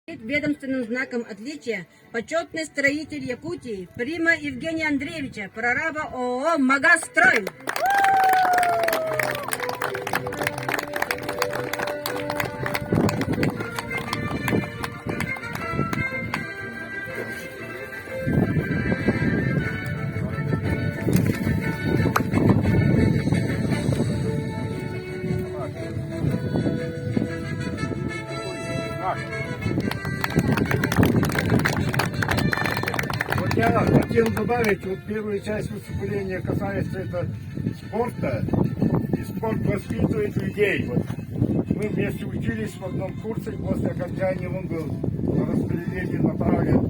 Ведомственным знаком отличия почетный строитель Якутии Прима Евгения Андреевича, прораба ООО «Магастрой». Вот я хотел добавить, вот первая часть выступления касается это спорта, и спорт воспитывает людей. Вот мы вместе учились в одном курсе, после окончания он был по распределению направлен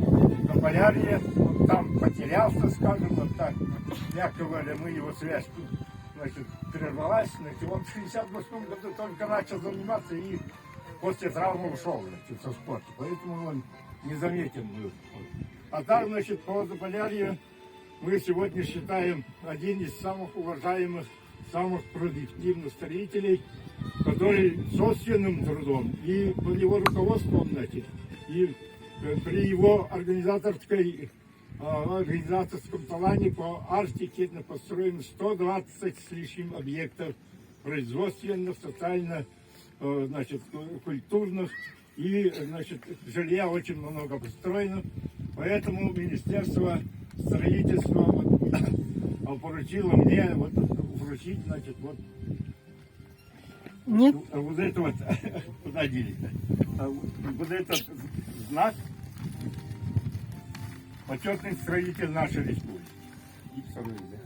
на Полярье, вот там потерялся, скажем, вот так, мягко говоря, мы его связь, значит, прервалась, значит, он в 68 году только начал заниматься и после травмы ушел, значит, со спорта, поэтому он незаметен был. А так, значит, по Заполярью мы сегодня считаем один из самых уважаемых, самых продуктивных строителей, который собственным трудом и под его руководством, значит, и при его организаторском таланте по Арктике построено 120 с лишним объектов производственных, социально, значит, культурных, и, значит, жилья очень много построено. Поэтому Министерство строительства вот, поручило мне вот, вручить, значит, вот, Нет. вот это вот, куда делить-то? Вот этот знак почетный строитель нашей республики. И второй, да.